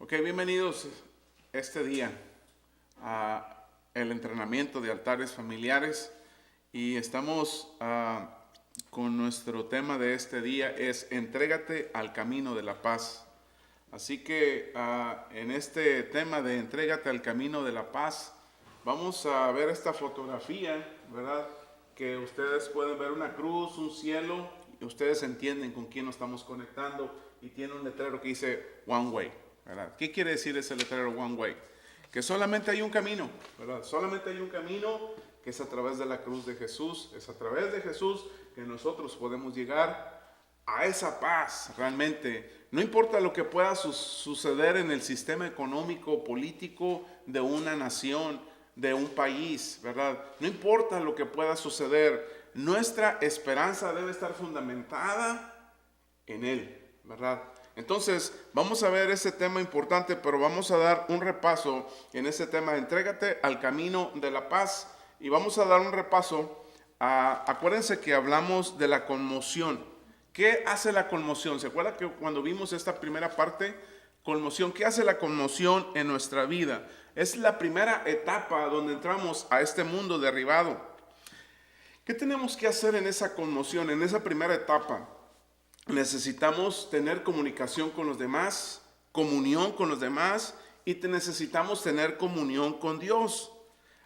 Ok, bienvenidos este día a el entrenamiento de altares familiares y estamos con nuestro tema de este día es entrégate al camino de la paz. Así que en este tema de entrégate al camino de la paz vamos a ver esta fotografía, ¿verdad? Que ustedes pueden ver una cruz, un cielo y ustedes entienden con quién nos estamos conectando y tiene un letrero que dice One Way. ¿Verdad? ¿Qué quiere decir ese letrero One Way? Que solamente hay un camino, ¿verdad? Solamente hay un camino que es a través de la cruz de Jesús. Es a través de Jesús que nosotros podemos llegar a esa paz realmente. No importa lo que pueda suceder en el sistema económico, político de una nación, de un país, ¿verdad? No importa lo que pueda suceder. Nuestra esperanza debe estar fundamentada en Él, ¿verdad? Entonces, vamos a ver ese tema importante, pero vamos a dar un repaso en ese tema. Entrégate al camino de la paz. Y vamos a dar un repaso. Acuérdense que hablamos de la conmoción. ¿Qué hace la conmoción? ¿Se acuerdan que cuando vimos esta primera parte? Conmoción. ¿Qué hace la conmoción en nuestra vida? Es la primera etapa donde entramos a este mundo derribado. ¿Qué tenemos que hacer en esa conmoción, en esa primera etapa? Necesitamos tener comunicación con los demás, comunión con los demás y necesitamos tener comunión con Dios.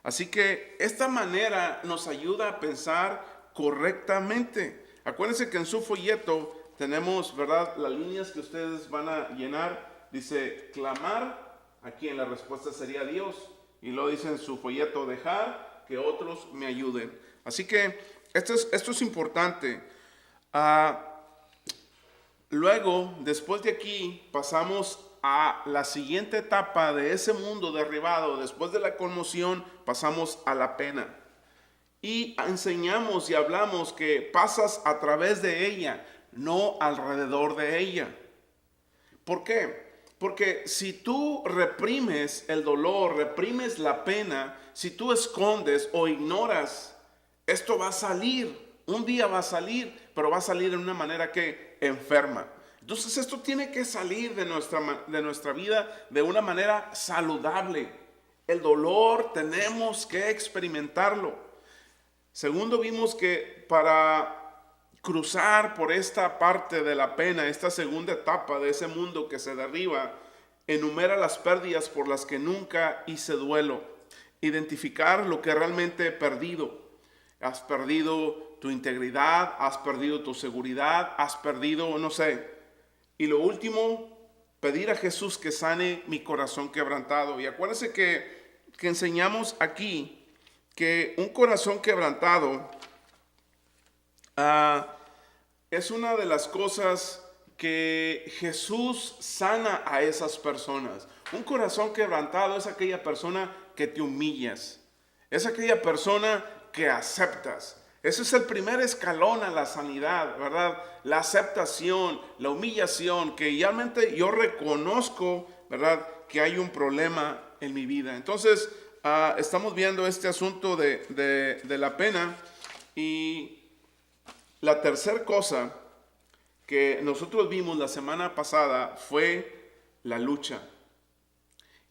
Así que esta manera nos ayuda a pensar correctamente. Acuérdense que en su folleto tenemos, ¿verdad?, las líneas que ustedes van a llenar. Dice clamar, aquí en la respuesta sería Dios. Y luego dice en su folleto dejar que otros me ayuden. Así que esto es importante. Luego, después de aquí, pasamos a la siguiente etapa de ese mundo derribado. Después de la conmoción, pasamos a la pena. Y enseñamos y hablamos que pasas a través de ella, no alrededor de ella. ¿Por qué? Porque si tú reprimes el dolor, reprimes la pena, si tú escondes o ignoras, esto va a salir. Un día va a salir, pero va a salir de una manera que enferma. Entonces esto tiene que salir de nuestra vida de una manera saludable. El dolor tenemos que experimentarlo. Segundo, vimos que para cruzar por esta parte de la pena, esta segunda etapa de ese mundo que se derriba, enumera las pérdidas por las que nunca hice duelo. Identificar lo que realmente he perdido. Has perdido tu integridad, has perdido tu seguridad, has perdido, no sé. Y lo último, pedir a Jesús que sane mi corazón quebrantado. Y acuérdense que enseñamos aquí que un corazón quebrantado es una de las cosas que Jesús sana a esas personas. Un corazón quebrantado es aquella persona que te humillas. Es aquella persona que aceptas. Ese es el primer escalón a la sanidad, ¿verdad? La aceptación, la humillación, que realmente yo reconozco, ¿verdad?, que hay un problema en mi vida. Entonces, estamos viendo este asunto de la pena. Y la tercera cosa que nosotros vimos la semana pasada fue la lucha.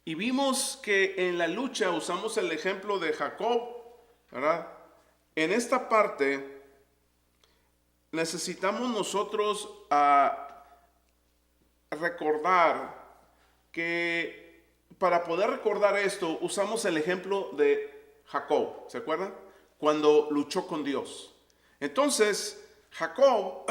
Y vimos que en la lucha usamos el ejemplo de Jacob, ¿verdad? En esta parte necesitamos nosotros recordar que para poder recordar esto usamos el ejemplo de Jacob, ¿se acuerdan? Cuando luchó con Dios. Entonces Jacob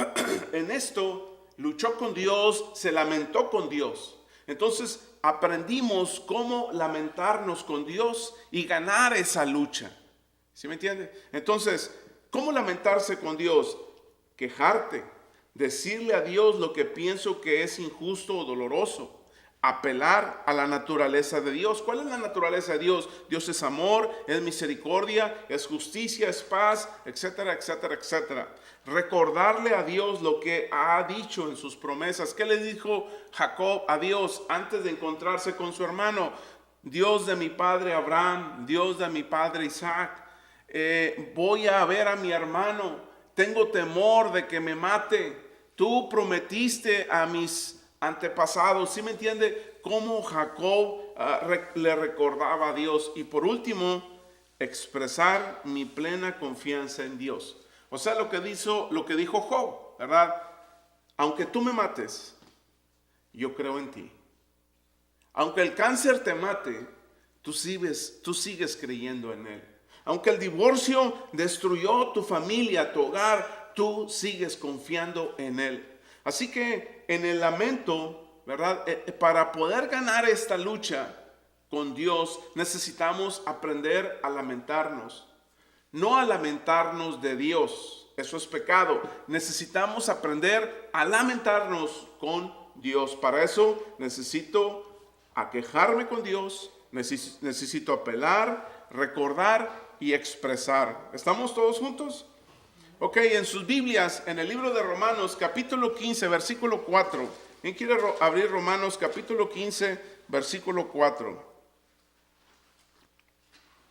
en esto luchó con Dios, se lamentó con Dios. Entonces aprendimos cómo lamentarnos con Dios y ganar esa lucha. ¿Sí me entiende? Entonces, ¿cómo lamentarse con Dios? Quejarte, decirle a Dios lo que pienso que es injusto o doloroso, apelar a la naturaleza de Dios. ¿Cuál es la naturaleza de Dios? Dios es amor, es misericordia, es justicia, es paz, etcétera, etcétera, etcétera. Recordarle a Dios lo que ha dicho en sus promesas. ¿Qué le dijo Jacob a Dios antes de encontrarse con su hermano? Dios de mi padre Abraham, Dios de mi padre Isaac. Voy a ver a mi hermano, tengo temor de que me mate. Tú prometiste a mis antepasados, ¿sí me entiende? cómo Jacob le recordaba a Dios. Y por último, expresar mi plena confianza en Dios. O sea, lo que dijo Job, ¿verdad? Aunque tú me mates, yo creo en ti. Aunque el cáncer te mate, tú sigues creyendo en él. Aunque el divorcio destruyó tu familia, tu hogar, tú sigues confiando en él. Así que en el lamento, ¿verdad? Para poder ganar esta lucha con Dios, necesitamos aprender a lamentarnos. No a lamentarnos de Dios, eso es pecado. Necesitamos aprender a lamentarnos con Dios. Para eso necesito aquejarme con Dios, necesito apelar, recordar y expresar. ¿Estamos todos juntos? Ok, en sus Biblias, en el libro de Romanos, capítulo 15, versículo 4. ¿Quién quiere abrir Romanos, capítulo 15, versículo 4?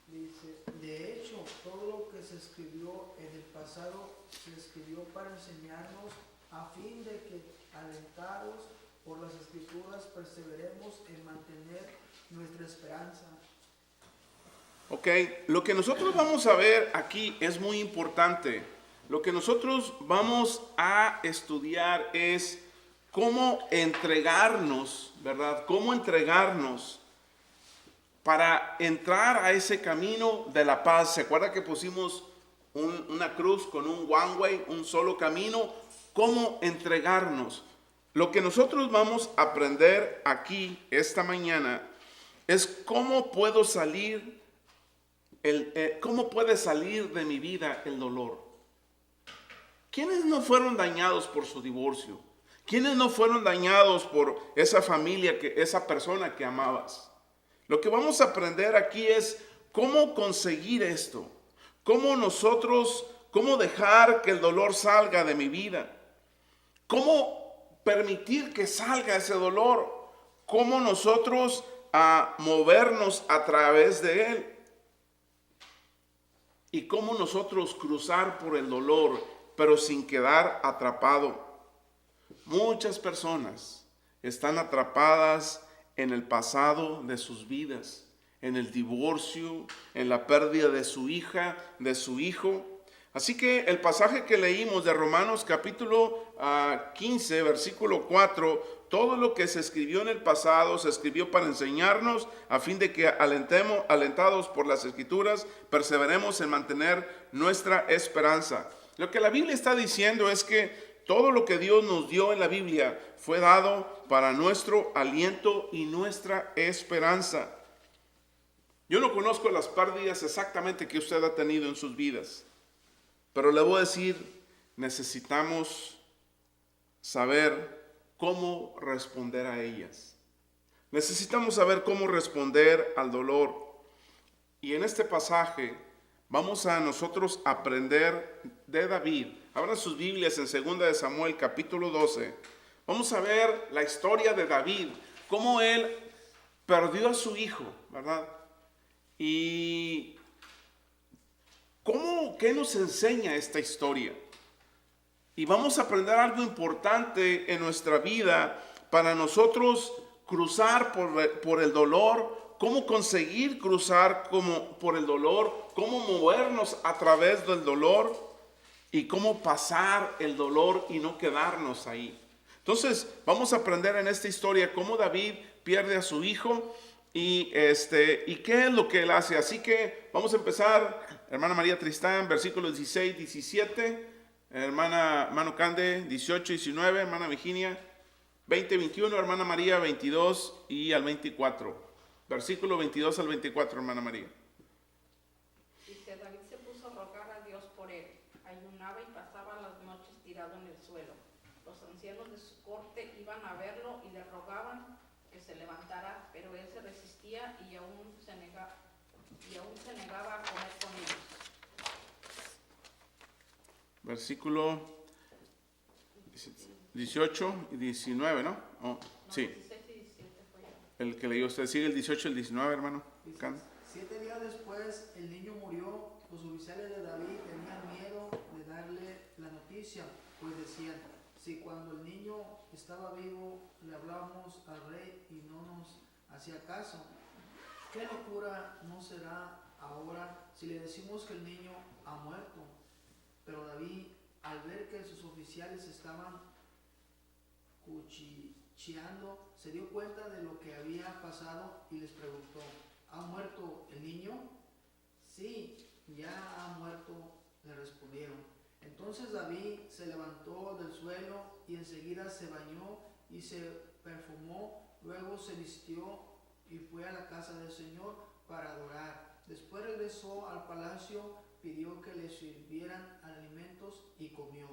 Dice, de hecho, todo lo que se escribió en el pasado se escribió para enseñarnos a fin de que, alentados por las Escrituras, perseveremos en mantener nuestra esperanza. Ok, lo que nosotros vamos a ver aquí es muy importante. Lo que nosotros vamos a estudiar es cómo entregarnos, ¿verdad? Cómo entregarnos para entrar a ese camino de la paz. ¿Se acuerda que pusimos una cruz con un one way, un solo camino? ¿Cómo entregarnos? Lo que nosotros vamos a aprender aquí esta mañana es cómo puedo salir, cómo puede salir de mi vida el dolor. ¿Quiénes no fueron dañados por su divorcio? ¿Quiénes no fueron dañados por esa familia, esa persona que amabas? Lo que vamos a aprender aquí es cómo conseguir esto. Cómo dejar que el dolor salga de mi vida. Cómo permitir que salga ese dolor. Cómo nosotros movernos a través de él. Y cómo nosotros cruzar por el dolor, pero sin quedar atrapado. Muchas personas están atrapadas en el pasado de sus vidas, en el divorcio, en la pérdida de su hija, de su hijo. Así que el pasaje que leímos de Romanos capítulo 15, versículo 4, todo lo que se escribió en el pasado se escribió para enseñarnos a fin de que alentados por las Escrituras, perseveremos en mantener nuestra esperanza. Lo que la Biblia está diciendo es que todo lo que Dios nos dio en la Biblia fue dado para nuestro aliento y nuestra esperanza. Yo no conozco las pérdidas exactamente que usted ha tenido en sus vidas, pero le voy a decir, necesitamos saber cómo responder a ellas. Necesitamos saber cómo responder al dolor. Y en este pasaje vamos a nosotros aprender de David. Abran sus Biblias en 2 de Samuel capítulo 12. Vamos a ver la historia de David, cómo él perdió a su hijo, ¿verdad? Y ¿qué nos enseña esta historia? Y vamos a aprender algo importante en nuestra vida para nosotros cruzar por el dolor, cómo conseguir cruzar por el dolor, cómo movernos a través del dolor y cómo pasar el dolor y no quedarnos ahí. Entonces, vamos a aprender en esta historia cómo David pierde a su hijo y qué es lo que él hace. Así que vamos a empezar, hermana María Tristán, versículos 16, 17, hermana Mano Cande, 18, 19, hermana Virginia, 20, 21, hermana María, 22 y al 24. Versículo 22 al 24, hermana María. Dice, David se puso a rogar a Dios por él. Ayunaba y pasaba las noches tirado en el suelo. Los ancianos de su corte iban a verlo y le rogaban que se levantara, pero él se resistía y aún se negaba a comer con ellos. Versículo 18 y 19, ¿no? Oh, sí. 16 y 17 fue ya. El que leyó usted. Sigue el 18 y el 19, hermano. Dice, 7 días después el niño murió. Los oficiales de David tenían miedo de darle la noticia, pues decían, si cuando el niño estaba vivo le hablábamos al rey y no nos hacía caso, ¿qué locura no será ahora si le decimos que el niño ha muerto? Pero David, al ver que sus oficiales estaban cuchicheando, se dio cuenta de lo que había pasado y les preguntó, ¿ha muerto el niño? Sí, ya ha muerto, le respondieron. Entonces David se levantó del suelo y enseguida se bañó y se perfumó, luego se vistió y fue a la casa del Señor para adorar. Después regresó al palacio, pidió que le sirvieran alimentos y comió.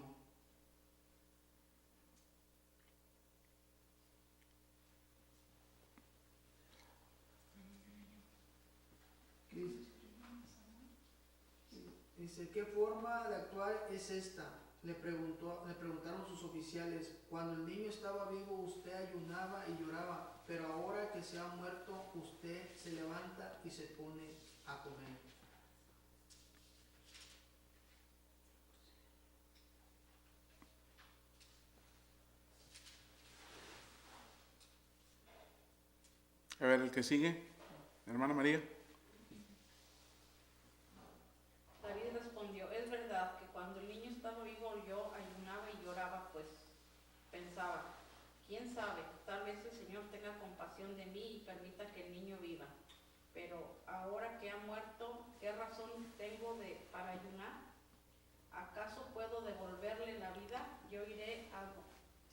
Dice, ¿qué forma de actuar es esta? Le preguntaron sus oficiales. Cuando el niño estaba vivo usted ayunaba y lloraba, pero ahora que se ha muerto usted se levanta y se pone a comer. A ver, el que sigue, hermana María. David respondió, es verdad que cuando el niño estaba vivo yo ayunaba y lloraba, pues pensaba, quién sabe, tal vez el Señor tenga compasión de mí y permita que el niño viva. Pero ahora que ha muerto, ¿qué razón tengo para ayunar? ¿Acaso puedo devolverle la vida? Yo iré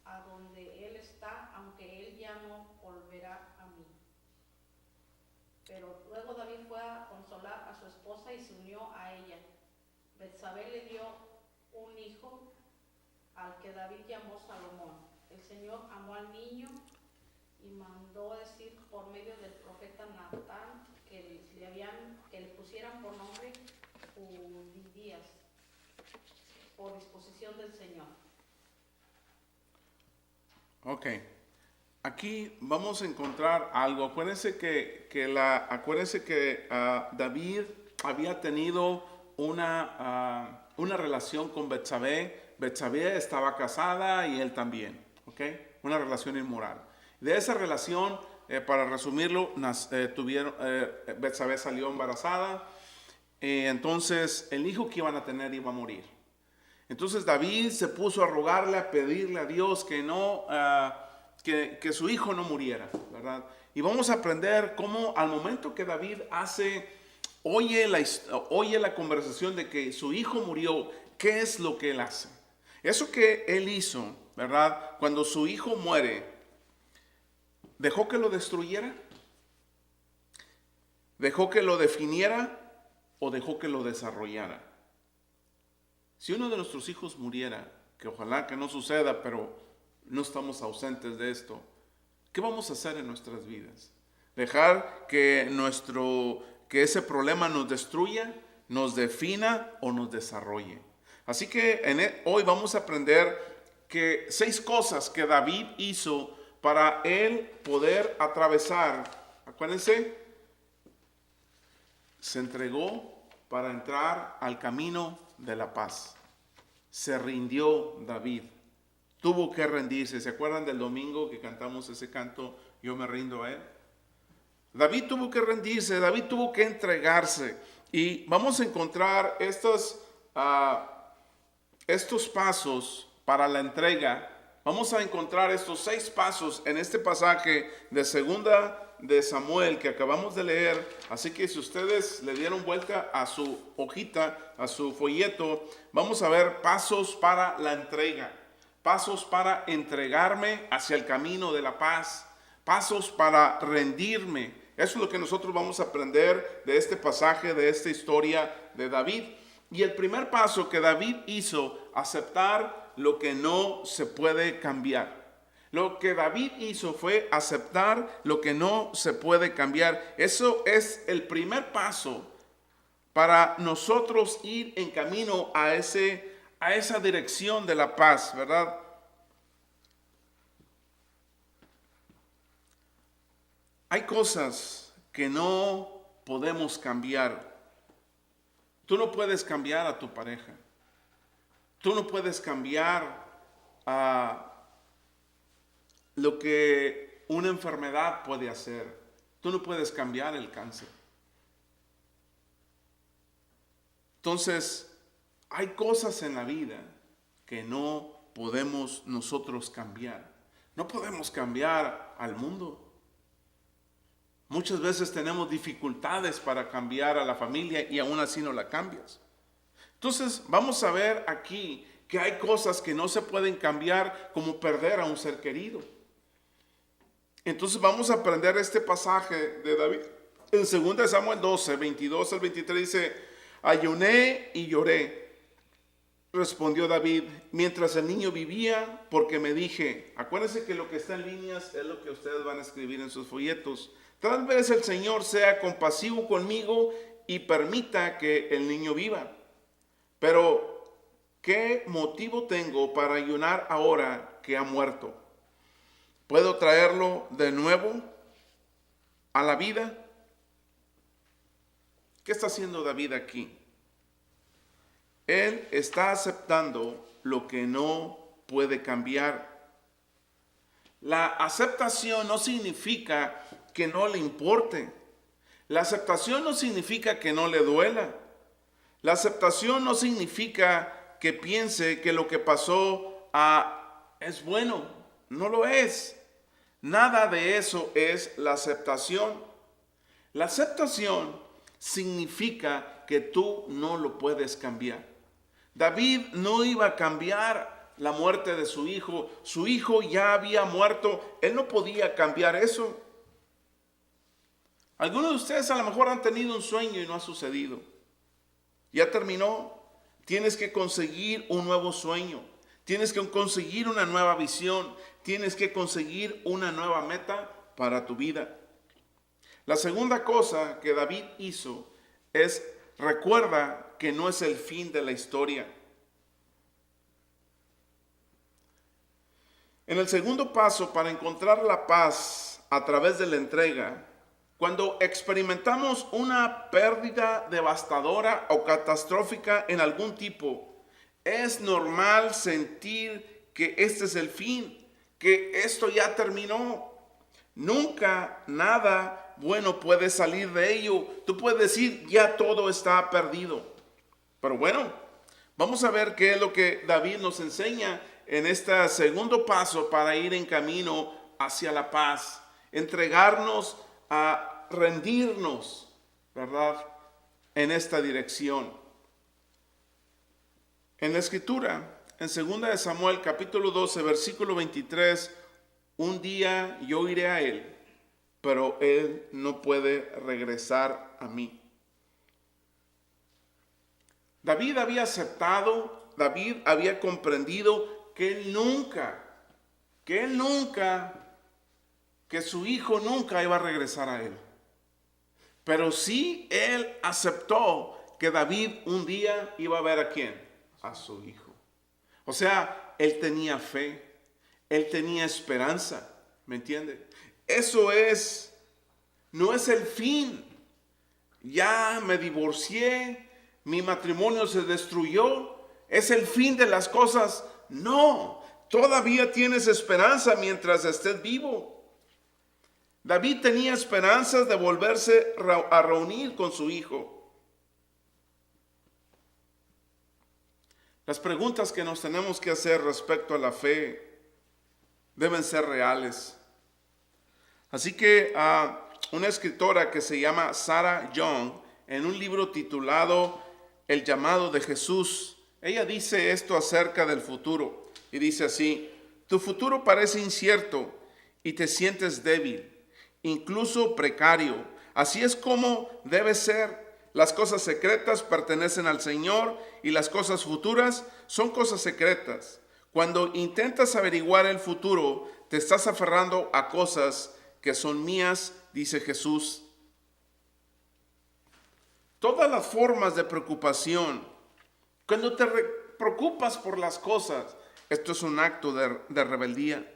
a donde él está, aunque él ya no volverá a mí. Pero luego David fue a consolar a su esposa y se unió a ella. Betsabé le dio un hijo al que David llamó Salomón. El Señor amó al niño y mandó decir por medio del profeta Natán que le pusieran por nombre Ubías, por disposición del Señor. Ok. Aquí vamos a encontrar algo. Acuérdense que David había tenido una relación con Betsabé. Betsabé estaba casada y él también. ¿Ok? Una relación inmoral. De esa relación, para resumirlo, Betsabé salió embarazada. Entonces el hijo que iban a tener iba a morir. Entonces David se puso a rogarle, a pedirle a Dios que no... Que su hijo no muriera, ¿verdad? Y vamos a aprender cómo al momento que David oye la conversación de que su hijo murió, ¿qué es lo que él hace? Eso que él hizo, ¿verdad? Cuando su hijo muere, ¿dejó que lo destruyera? ¿Dejó que lo definiera? ¿O dejó que lo desarrollara? Si uno de nuestros hijos muriera, que ojalá que no suceda, pero no estamos ausentes de esto, ¿qué vamos a hacer en nuestras vidas? ¿Dejar que ese problema nos destruya, nos defina o nos desarrolle? Así que hoy vamos a aprender 6 cosas que David hizo para él poder atravesar. Acuérdense, se entregó para entrar al camino de la paz. Se rindió David. Tuvo que rendirse. ¿Se acuerdan del domingo que cantamos ese canto, Yo me rindo a él? David tuvo que rendirse, David tuvo que entregarse. Y vamos a encontrar estos pasos para la entrega. Vamos a encontrar estos 6 pasos en este pasaje de Segunda de Samuel que acabamos de leer. Así que si ustedes le dieron vuelta a su hojita, a su folleto, vamos a ver pasos para la entrega. Pasos para entregarme hacia el camino de la paz. Pasos para rendirme. Eso es lo que nosotros vamos a aprender de este pasaje, de esta historia de David. Y el primer paso que David hizo, aceptar lo que no se puede cambiar. Lo que David hizo fue aceptar lo que no se puede cambiar. Eso es el primer paso para nosotros ir en camino a esa dirección de la paz, ¿verdad? Hay cosas que no podemos cambiar. Tú no puedes cambiar a tu pareja. Tú no puedes cambiar lo que una enfermedad puede hacer. Tú no puedes cambiar el cáncer. Entonces, hay cosas en la vida que no podemos nosotros cambiar. No podemos cambiar al mundo. Muchas veces tenemos dificultades para cambiar a la familia y aún así no la cambias. Entonces, vamos a ver aquí que hay cosas que no se pueden cambiar, como perder a un ser querido. Entonces vamos a aprender este pasaje de David. En 2 Samuel 12, 22 al 23 dice: ayuné y lloré, respondió David, mientras el niño vivía, porque me dije, acuérdense que lo que está en líneas es lo que ustedes van a escribir en sus folletos, tal vez el Señor sea compasivo conmigo y permita que el niño viva. Pero, ¿qué motivo tengo para ayunar ahora que ha muerto? ¿Puedo traerlo de nuevo a la vida? ¿Qué está haciendo David aquí? Él está aceptando lo que no puede cambiar. La aceptación no significa que no le importe. La aceptación no significa que no le duela. La aceptación no significa que piense que lo que pasó es bueno. No lo es. Nada de eso es la aceptación. La aceptación significa que tú no lo puedes cambiar. David no iba a cambiar la muerte de su hijo. Su hijo ya había muerto. Él no podía cambiar eso. Algunos de ustedes a lo mejor han tenido un sueño y no ha sucedido. Ya terminó. Tienes que conseguir un nuevo sueño. Tienes que conseguir una nueva visión. Tienes que conseguir una nueva meta para tu vida. La segunda cosa que David hizo es: recuerda que no es el fin de la historia. En el segundo paso para encontrar la paz a través de la entrega, cuando experimentamos una pérdida devastadora o catastrófica en algún tipo, es normal sentir que este es el fin, que esto ya terminó. Nunca nada bueno puede salir de ello. Tú puedes decir, ya todo está perdido. Pero bueno, vamos a ver qué es lo que David nos enseña en este segundo paso para ir en camino hacia la paz. Entregarnos a rendirnos, ¿verdad?, en esta dirección. En la escritura, en 2 Samuel capítulo 12, versículo 23, un día yo iré a él, pero él no puede regresar a mí. David había aceptado, David había comprendido que su hijo nunca iba a regresar a él. Pero sí él aceptó que David un día iba a ver ¿a quién? A su hijo. O sea, él tenía fe, él tenía esperanza, ¿me entiende? Eso no es el fin. Ya me divorcié, mi matrimonio se destruyó, es el fin de las cosas. No, todavía tienes esperanza mientras estés vivo. David tenía esperanzas de volverse a reunir con su hijo. Las preguntas que nos tenemos que hacer respecto a la fe deben ser reales. Así que una escritora que se llama Sarah Young, en un libro titulado El llamado de Jesús, ella dice esto acerca del futuro. Y dice así: tu futuro parece incierto y te sientes débil, incluso precario. Así es como debe ser. Las cosas secretas pertenecen al Señor y las cosas futuras son cosas secretas. Cuando intentas averiguar el futuro, te estás aferrando a cosas que son mías, dice Jesús. Todas las formas de preocupación, cuando te preocupas por las cosas, esto es un acto de rebeldía.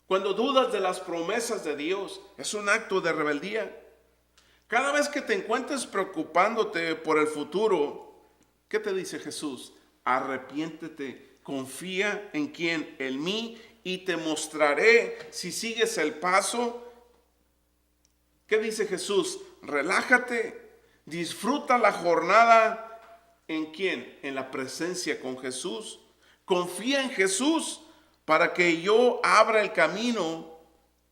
Cuando dudas de las promesas de Dios, es un acto de rebeldía. Cada vez que te encuentres preocupándote por el futuro, ¿qué te dice Jesús? Arrepiéntete Confía en quién, en mí, y te mostraré si sigues el paso. ¿Qué dice Jesús? Relájate, disfruta la jornada. ¿En quién? En la presencia con Jesús. Confía en Jesús para que yo abra el camino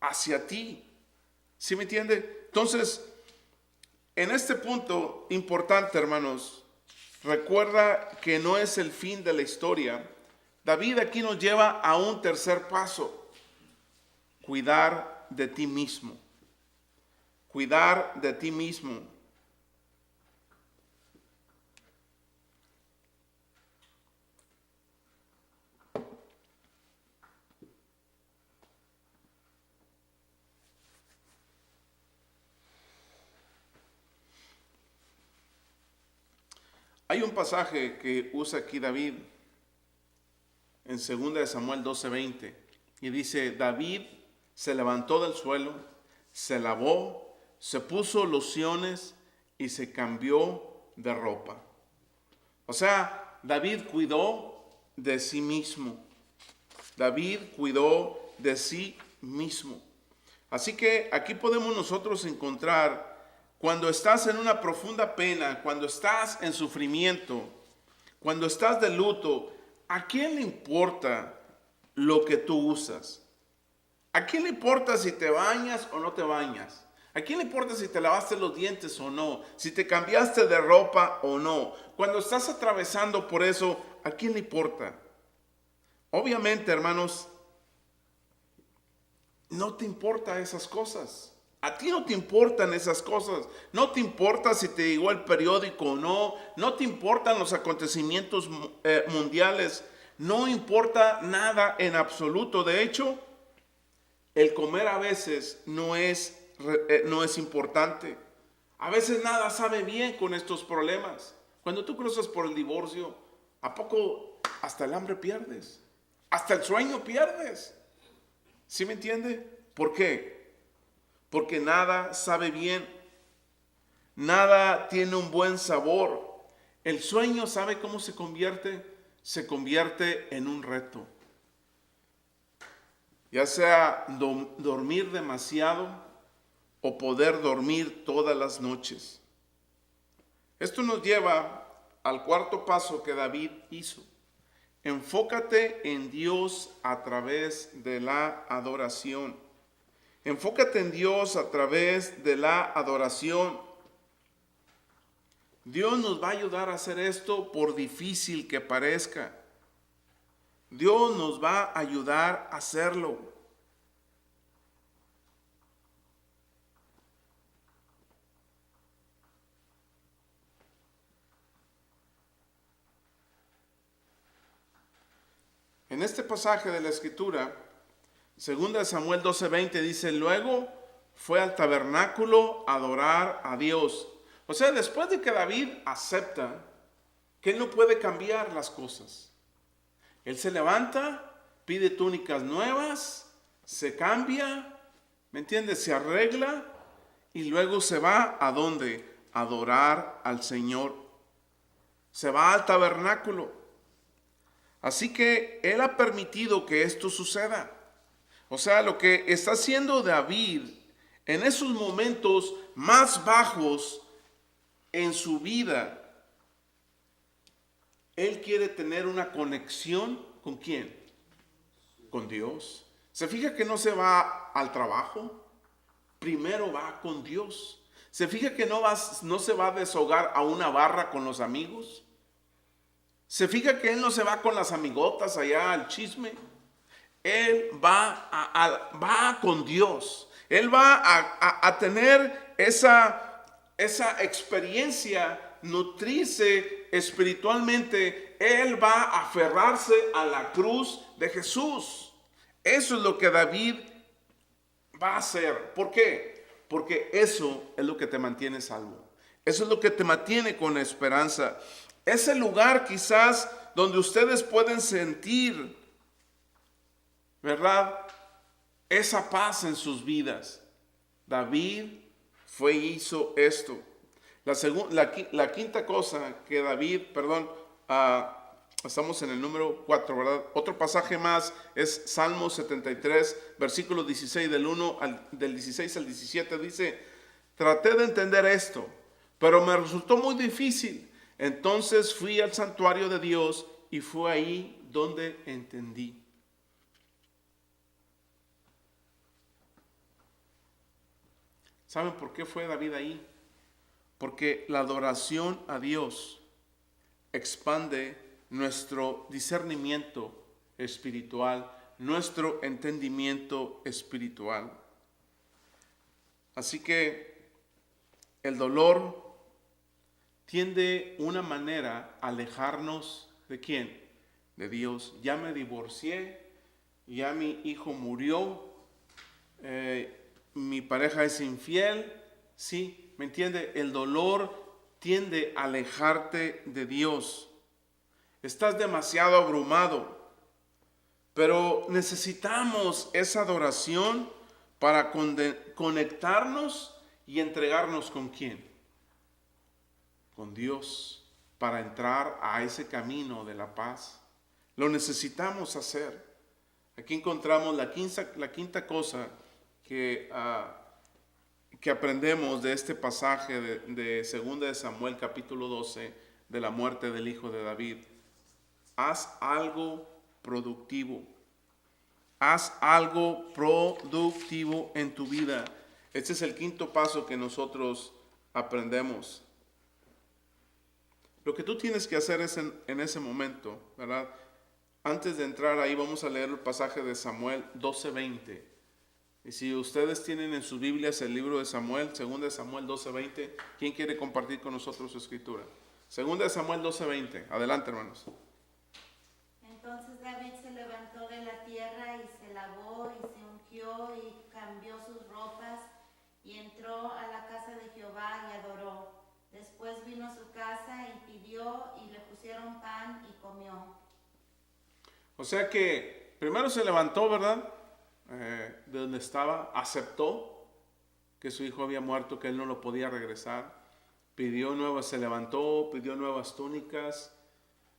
hacia ti. ¿Sí me entiende? Entonces, en este punto importante, hermanos, recuerda que no es el fin de la historia. David aquí nos lleva a un tercer paso: cuidar de ti mismo. Cuidar de ti mismo. Hay un pasaje que usa aquí David en 2 de Samuel 12:20 y dice: David se levantó del suelo, se lavó, se puso lociones y se cambió de ropa. O sea, David cuidó de sí mismo. David cuidó de sí mismo. Así que aquí podemos nosotros encontrar, cuando estás en una profunda pena, cuando estás en sufrimiento, cuando estás de luto, ¿a quién le importa lo que tú usas? ¿A quién le importa si te bañas o no te bañas? ¿A quién le importa si te lavaste los dientes o no? Si te cambiaste de ropa o no. Cuando estás atravesando por eso, ¿a quién le importa? Obviamente, hermanos, no te importan esas cosas. A ti no te importan esas cosas. No te importa si te llegó el periódico o no. No te importan los acontecimientos mundiales. No importa nada en absoluto. De hecho, el comer a veces no es importante. A veces nada sabe bien con estos problemas. Cuando tú cruzas por el divorcio, ¿a poco hasta el hambre pierdes? Hasta el sueño pierdes. ¿Sí me entiende? ¿Por qué? Porque nada sabe bien. Nada tiene un buen sabor. El sueño, ¿sabe cómo se convierte? Se convierte en un reto. Ya sea dormir demasiado o poder dormir todas las noches. Esto nos lleva al cuarto paso que David hizo. Enfócate en Dios a través de la adoración. Enfócate en Dios a través de la adoración. Dios nos va a ayudar a hacer esto por difícil que parezca. Dios nos va a ayudar a hacerlo. En este pasaje de la Escritura, 2 Samuel 12:20 dice: luego fue al tabernáculo a adorar a Dios. O sea, después de que David acepta que él no puede cambiar las cosas, él se levanta, pide túnicas nuevas, se cambia, ¿me entiendes? Se arregla y luego se va ¿a dónde? A adorar al Señor. Se va al tabernáculo. Así que él ha permitido que esto suceda. O sea, lo que está haciendo David en esos momentos más bajos en su vida, él quiere tener una conexión ¿con quién? Con Dios. ¿Se fija que no se va al trabajo? Primero va con Dios. ¿Se fija que no se va a deshogar a una barra con los amigos? ¿Se fija que él no se va con las amigotas allá al chisme? Él va con Dios. Él va a tener esa experiencia, nutrirse espiritualmente. Él va a aferrarse a la cruz de Jesús. Eso es lo que David va a hacer. ¿Por qué? Porque eso es lo que te mantiene salvo. Eso es lo que te mantiene con esperanza. Es el lugar quizás donde ustedes pueden sentir, ¿verdad?, esa paz en sus vidas. David hizo esto. La quinta cosa que David, Estamos en el número 4, ¿verdad? Otro pasaje más es Salmo 73, versículos 16 del 16 al 17. Dice, traté de entender esto, pero me resultó muy difícil. Entonces fui al santuario de Dios y fue ahí donde entendí. ¿Saben por qué fue David ahí? Porque la adoración a Dios expande nuestro discernimiento espiritual, nuestro entendimiento espiritual. Así que el dolor tiende una manera a alejarnos ¿de quién? De Dios. Ya me divorcié, ya mi hijo murió, mi pareja es infiel, ¿sí? ¿Me entiende? El dolor tiende a alejarte de Dios. Estás demasiado abrumado, pero necesitamos esa adoración para conectarnos y entregarnos ¿con quién? Con Dios, para entrar a ese camino de la paz. Lo necesitamos hacer. Aquí encontramos la quinta cosa que aprendemos de este pasaje de 2 de Samuel capítulo 12, de la muerte del hijo de David. Haz algo productivo. Haz algo productivo en tu vida. Este es el quinto paso que nosotros aprendemos. Lo que tú tienes que hacer es en ese momento, ¿verdad? Antes de entrar ahí vamos a leer el pasaje de Samuel 12:20. Y si ustedes tienen en sus Biblias el libro de Samuel, 2 de Samuel 12:20, ¿quién quiere compartir con nosotros su escritura? 2 de Samuel 12:20. Adelante, hermanos. Entonces David se levantó de la tierra y se lavó y se ungió y cambió sus ropas y entró a la casa de Jehová y adoró. Después vino a su casa y pidió y le pusieron pan y comió. O sea que primero se levantó, ¿verdad? De donde estaba, aceptó que su hijo había muerto, que él no lo podía regresar. Se levantó, pidió nuevas túnicas,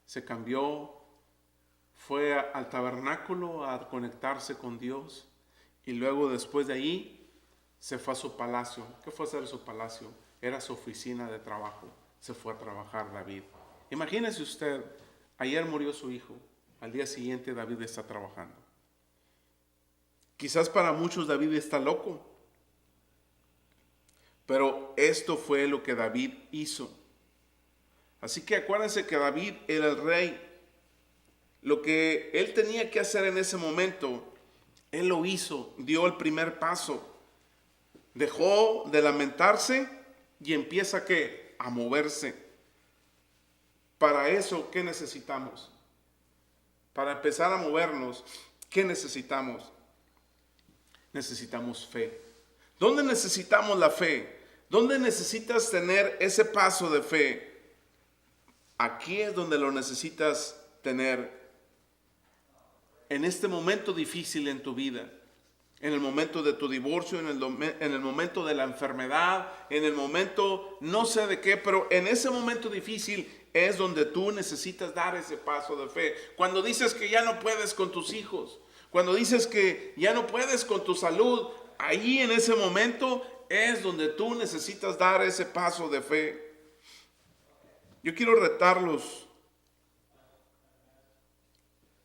se cambió, fue al tabernáculo a conectarse con Dios y luego después de ahí se fue a su palacio. ¿Qué fue a hacer su palacio? Era su oficina de trabajo. Se fue a trabajar David. Imagínese usted, ayer murió su hijo, al día siguiente David está trabajando. Quizás para muchos David está loco, pero esto fue lo que David hizo. Así que acuérdense que David era el rey. Lo que él tenía que hacer en ese momento, él lo hizo, dio el primer paso. Dejó de lamentarse y empieza ¿qué? A moverse. Para eso, ¿qué necesitamos? Para empezar a movernos, ¿qué necesitamos? Necesitamos fe. ¿Dónde necesitamos la fe? ¿Dónde necesitas tener ese paso de fe? Aquí es donde lo necesitas tener. En este momento difícil en tu vida, en el momento de tu divorcio, en el momento de la enfermedad, en el momento no sé de qué, pero en ese momento difícil es donde tú necesitas dar ese paso de fe. Cuando dices que ya no puedes con tus hijos, cuando dices que ya no puedes con tu salud, ahí en ese momento es donde tú necesitas dar ese paso de fe. Yo quiero retarlos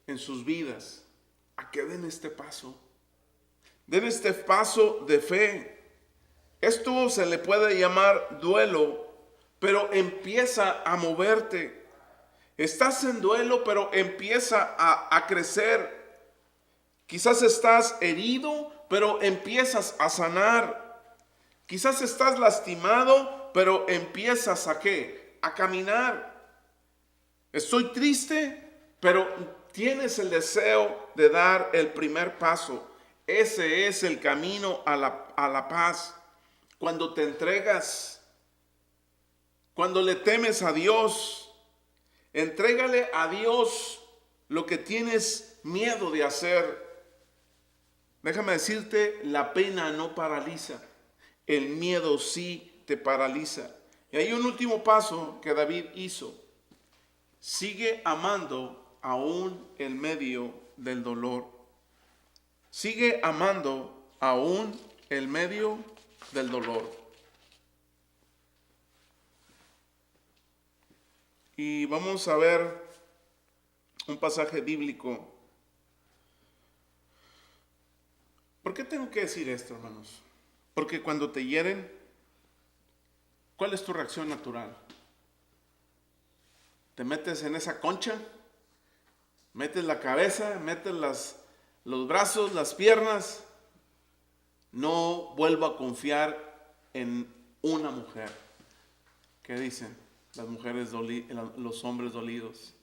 en sus vidas a que den este paso. Den este paso de fe. Esto se le puede llamar duelo, pero empieza a moverte. Estás en duelo, pero empieza a crecer. Quizás estás herido, pero empiezas a sanar. Quizás estás lastimado, pero empiezas a ¿qué? A caminar. Estoy triste, pero tienes el deseo de dar el primer paso. Ese es el camino a la paz. Cuando te entregas, cuando le temes a Dios, entrégale a Dios lo que tienes miedo de hacer. Déjame decirte, la pena no paraliza, el miedo sí te paraliza. Y hay un último paso que David hizo. Sigue amando aún en medio del dolor. Sigue amando aún en medio del dolor. Y vamos a ver un pasaje bíblico. ¿Por qué tengo que decir esto, hermanos? Porque cuando te hieren, ¿cuál es tu reacción natural? Te metes en esa concha, metes la cabeza, metes los brazos, las piernas. No vuelvo a confiar en una mujer. ¿Qué dicen las mujeres los hombres dolidos?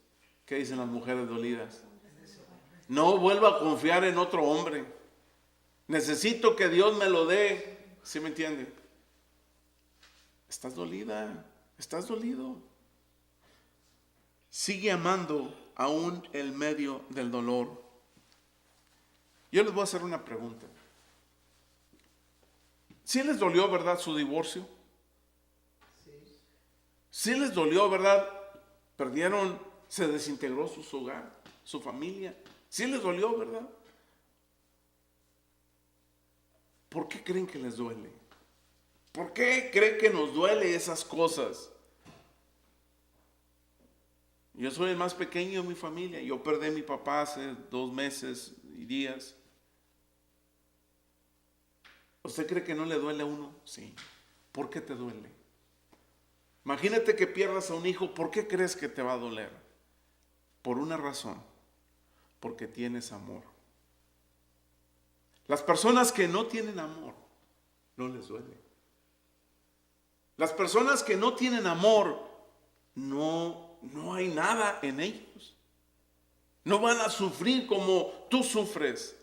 ¿Qué dicen las mujeres dolidas? No vuelvo a confiar en otro hombre. Necesito que Dios me lo dé. ¿Sí me entiende? Estás dolida, estás dolido. Sigue amando aún en medio del dolor. Yo les voy a hacer una pregunta. ¿Sí les dolió, verdad, su divorcio? ¿Sí les dolió, verdad? Perdieron, se desintegró su hogar, su familia. ¿Sí les dolió, verdad? ¿Por qué creen que les duele? ¿Por qué creen que nos duele esas cosas? Yo soy el más pequeño de mi familia. Yo perdí a mi papá hace 2 meses y días. ¿Usted cree que no le duele a uno? Sí. ¿Por qué te duele? Imagínate que pierdas a un hijo. ¿Por qué crees que te va a doler? Por una razón. Porque tienes amor. Las personas que no tienen amor, no les duele. Las personas que no tienen amor, no hay nada en ellos. No van a sufrir como tú sufres.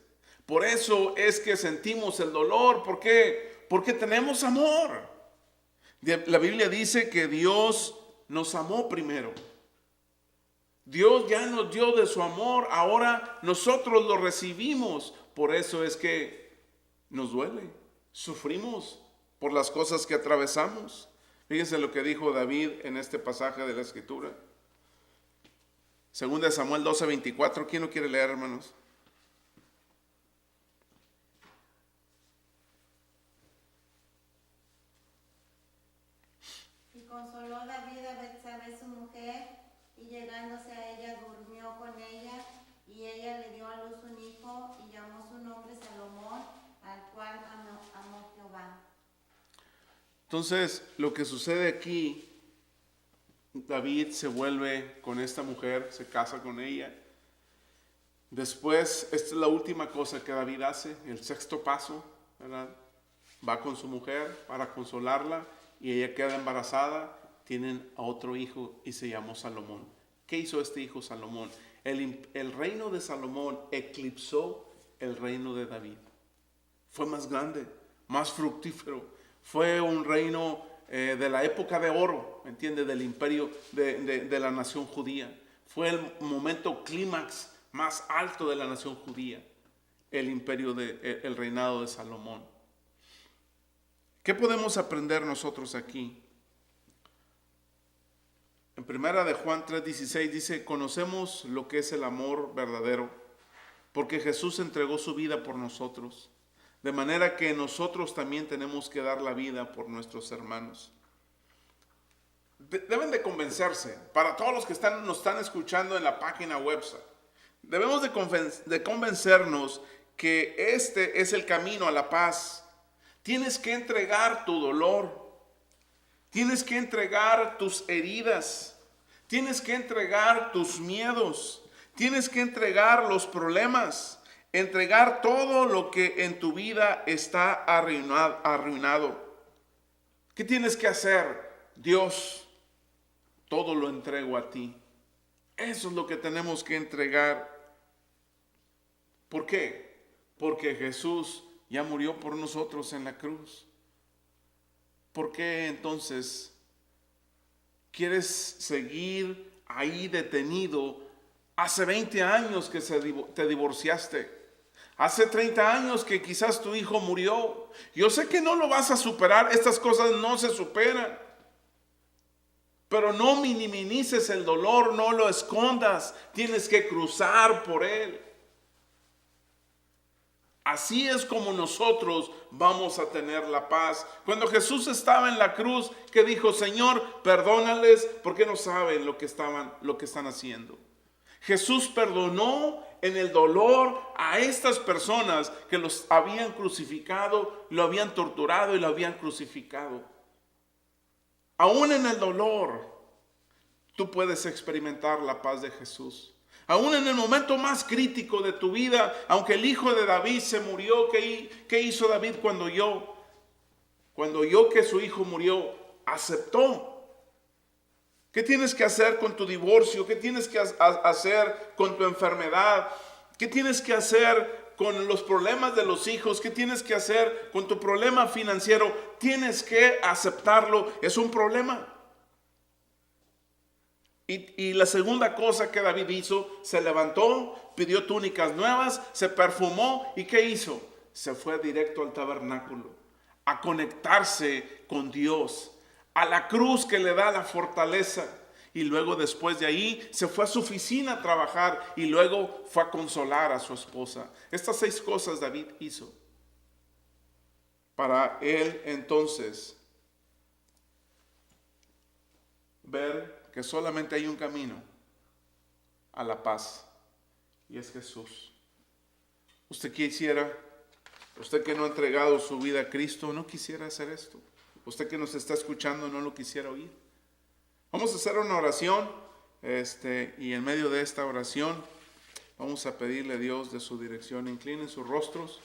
Por eso es que sentimos el dolor. ¿Por qué? Porque tenemos amor. La Biblia dice que Dios nos amó primero. Dios ya nos dio de su amor. Ahora nosotros lo recibimos. Por eso es que nos duele. Sufrimos por las cosas que atravesamos. Fíjense lo que dijo David en este pasaje de la Escritura. 2 Samuel 12:24. ¿Quién lo quiere leer, hermanos? Y consoló David a Betsabé su mujer, y llegándose a ella durmió con ella, y ella le dio a luz un hijo, y llamó su nombre Salomón, al cual amó Jehová. Entonces, lo que sucede aquí, David se vuelve con esta mujer, se casa con ella. Después, esta es la última cosa que David hace, el 6º paso, ¿verdad? Va con su mujer para consolarla y ella queda embarazada. Tienen a otro hijo y se llamó Salomón. ¿Qué hizo este hijo Salomón? El reino de Salomón eclipsó el reino de David. Fue más grande, más fructífero. Fue un reino de la época de oro, ¿me entiende? Del imperio de la nación judía. Fue el momento clímax más alto de la nación judía, el reinado de Salomón. ¿Qué podemos aprender nosotros aquí? En 1 de Juan 3:16 dice: conocemos lo que es el amor verdadero, porque Jesús entregó su vida por nosotros. De manera que nosotros también tenemos que dar la vida por nuestros hermanos. Deben de convencerse, para todos los que nos están escuchando en la página website, debemos de convencernos que este es el camino a la paz. Tienes que entregar tu dolor, tienes que entregar tus heridas, tienes que entregar tus miedos, tienes que entregar los problemas. Entregar todo lo que en tu vida está arruinado. ¿Qué tienes que hacer? Dios, todo lo entrego a ti. Eso es lo que tenemos que entregar. ¿Por qué? Porque Jesús ya murió por nosotros en la cruz. ¿Por qué entonces quieres seguir ahí detenido? Hace 20 años que te divorciaste. Hace 30 años que quizás tu hijo murió. Yo sé que no lo vas a superar. Estas cosas no se superan. Pero no minimices el dolor, no lo escondas. Tienes que cruzar por él. Así es como nosotros vamos a tener la paz. Cuando Jesús estaba en la cruz, que dijo: Señor, perdónales porque no saben lo que están haciendo. Jesús perdonó en el dolor a estas personas que los habían crucificado, lo habían torturado y lo habían crucificado. Aún en el dolor, tú puedes experimentar la paz de Jesús. Aún en el momento más crítico de tu vida, aunque el hijo de David se murió, ¿qué hizo David cuando oyó que su hijo murió? Aceptó. ¿Qué tienes que hacer con tu divorcio? ¿Qué tienes que hacer con tu enfermedad? ¿Qué tienes que hacer con los problemas de los hijos? ¿Qué tienes que hacer con tu problema financiero? Tienes que aceptarlo. Es un problema. Y la segunda cosa que David hizo, se levantó, pidió túnicas nuevas, se perfumó. ¿Y qué hizo? Se fue directo al tabernáculo a conectarse con Dios, a la cruz que le da la fortaleza. Y luego, después de ahí, se fue a su oficina a trabajar y luego fue a consolar a su esposa. Estas 6 cosas David hizo para él entonces ver que solamente hay un camino a la paz, y es Jesús. Usted que no ha entregado su vida a Cristo, no quisiera hacer esto. Usted que nos está escuchando no lo quisiera oír. Vamos a hacer una oración, y en medio de esta oración vamos a pedirle a Dios de su dirección. Inclinen sus rostros.